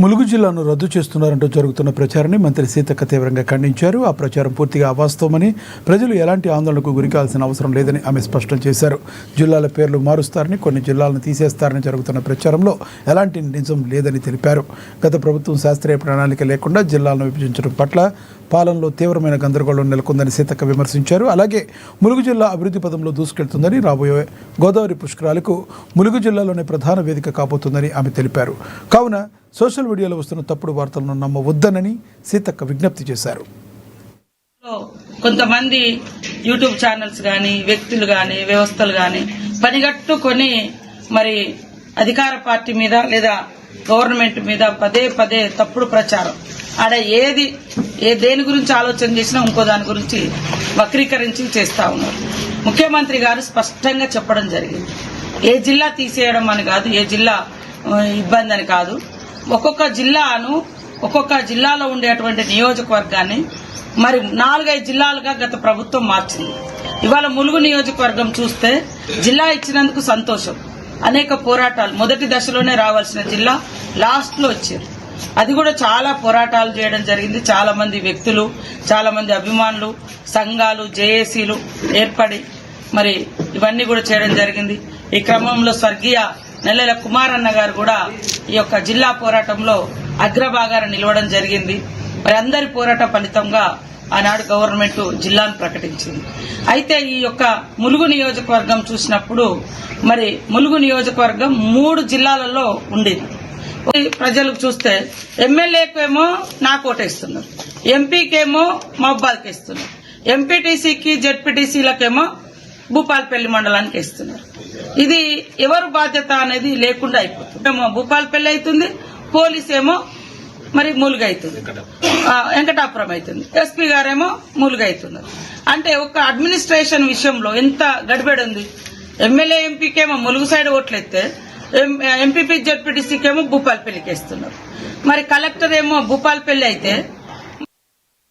ములుగు జిల్లాను రద్దు చేస్తున్నారంటూ జరుగుతున్న ప్రచారాన్ని మంత్రి సీతక్క తీవ్రంగా ఖండించారు. ఆ ప్రచారం పూర్తిగా అవాస్తవమని, ప్రజలు ఎలాంటి ఆందోళనకు గురికాల్సిన అవసరం లేదని ఆమె స్పష్టం చేశారు. జిల్లాల పేర్లు మారుస్తారని, కొన్ని జిల్లాలను తీసేస్తారని జరుగుతున్న ప్రచారంలో ఎలాంటి నిజం లేదని తెలిపారు. గత ప్రభుత్వం శాస్త్రీయ ప్రణాళిక లేకుండా జిల్లాలను విభజించడం పట్ల పాలనలో తీవ్రమైన గందరగోళం నెలకొందని సీతక్క విమర్శించారు. అలాగే ములుగు జిల్లా అభివృద్ధి పదంలో దూసుకెళ్తుందని, రాబోయే గోదావరి పుష్కరాలకు ములుగు జిల్లాలోనే ప్రధాన వేదిక కాబోతుందని ఆమె తెలిపారు. కావున సోషల్ మీడియాలో వస్తున్న తప్పుడు వార్తలను నమ్మవద్దనని సీతక్క విజ్ఞప్తి చేశారు. కొంతమంది యూట్యూబ్ ఛానల్స్ గాని, వ్యక్తులు గాని, వ్యవస్థలు గాని పనిగట్టుకొని మరి అధికార పార్టీ మీద లేదా గవర్నమెంట్ మీద పదే పదే తప్పుడు ప్రచారం, ఆడ దేని గురించి ఆలోచన చేసినా ఇంకో దాని గురించి వక్రీకరించి చేస్తా ఉన్నారు. ముఖ్యమంత్రి గారు స్పష్టంగా చెప్పడం జరిగింది. ఏ జిల్లా తీసేయడం అని కాదు, ఏ జిల్లా ఇబ్బంది అని కాదు. ఒక్కొక్క జిల్లాలో ఉండేటువంటి నియోజకవర్గాన్ని మరి 4-5 జిల్లాలుగా గత ప్రభుత్వం మార్చింది. ఇవాళ ములుగు నియోజకవర్గం చూస్తే జిల్లా ఇచ్చినందుకు సంతోషం. అనేక పోరాటాలు, మొదటి దశలోనే రావాల్సిన జిల్లా లాస్ట్ లో వచ్చారు. అది కూడా చాలా పోరాటాలు చేయడం జరిగింది. చాలా మంది వ్యక్తులు, చాలా మంది అభిమానులు, సంఘాలు, జేఏసీలు ఏర్పడి మరి ఇవన్నీ కూడా చేయడం జరిగింది. ఈ క్రమంలో స్వర్గీయ నెల్లెల కుమారన్న గారు కూడా ఈ యొక్క జిల్లా పోరాటంలో అగ్రభాగాన నిలవడం జరిగింది. మరి అందరి పోరాట ఫలితంగా ఆనాడు గవర్నమెంట్ జిల్లాను ప్రకటించింది. అయితే ఈ యొక్క ములుగు నియోజకవర్గం చూసినప్పుడు మరి ములుగు నియోజకవర్గం 3 జిల్లాలలో ఉండేది. ప్రజలకు చూస్తే ఎమ్మెల్యేకేమో నాకు ఓటేస్తున్నారు, ఎంపీకేమో మహబాద్కి ఇస్తున్నారు, ఎంపీటీసీకి జెడ్పీటీసీలకేమో భూపాలపల్లి మండలానికి ఇస్తున్నారు. ఇది ఎవరు బాధ్యత అనేది లేకుండా అయిపోతుంది. ఏమో భూపాలపల్లి అవుతుంది, పోలీస్ ఏమో మరి ములుగు అవుతుంది, వెంకటాపురం అవుతుంది, ఎస్పీ గారేమో ములుగు అవుతున్నారు. అంటే ఒక అడ్మినిస్ట్రేషన్ విషయంలో ఎంత గడిబడి ఉంది. ఎమ్మెల్యే ఎంపీకేమో ములుగు సైడ్ ఓట్లెత్తే ఎంపీపీ జెడ్పీటీసీకేమో భూపాలపల్లికి ఇస్తున్నారు. మరి కలెక్టర్ ఏమో భూపాలపల్లి అయితే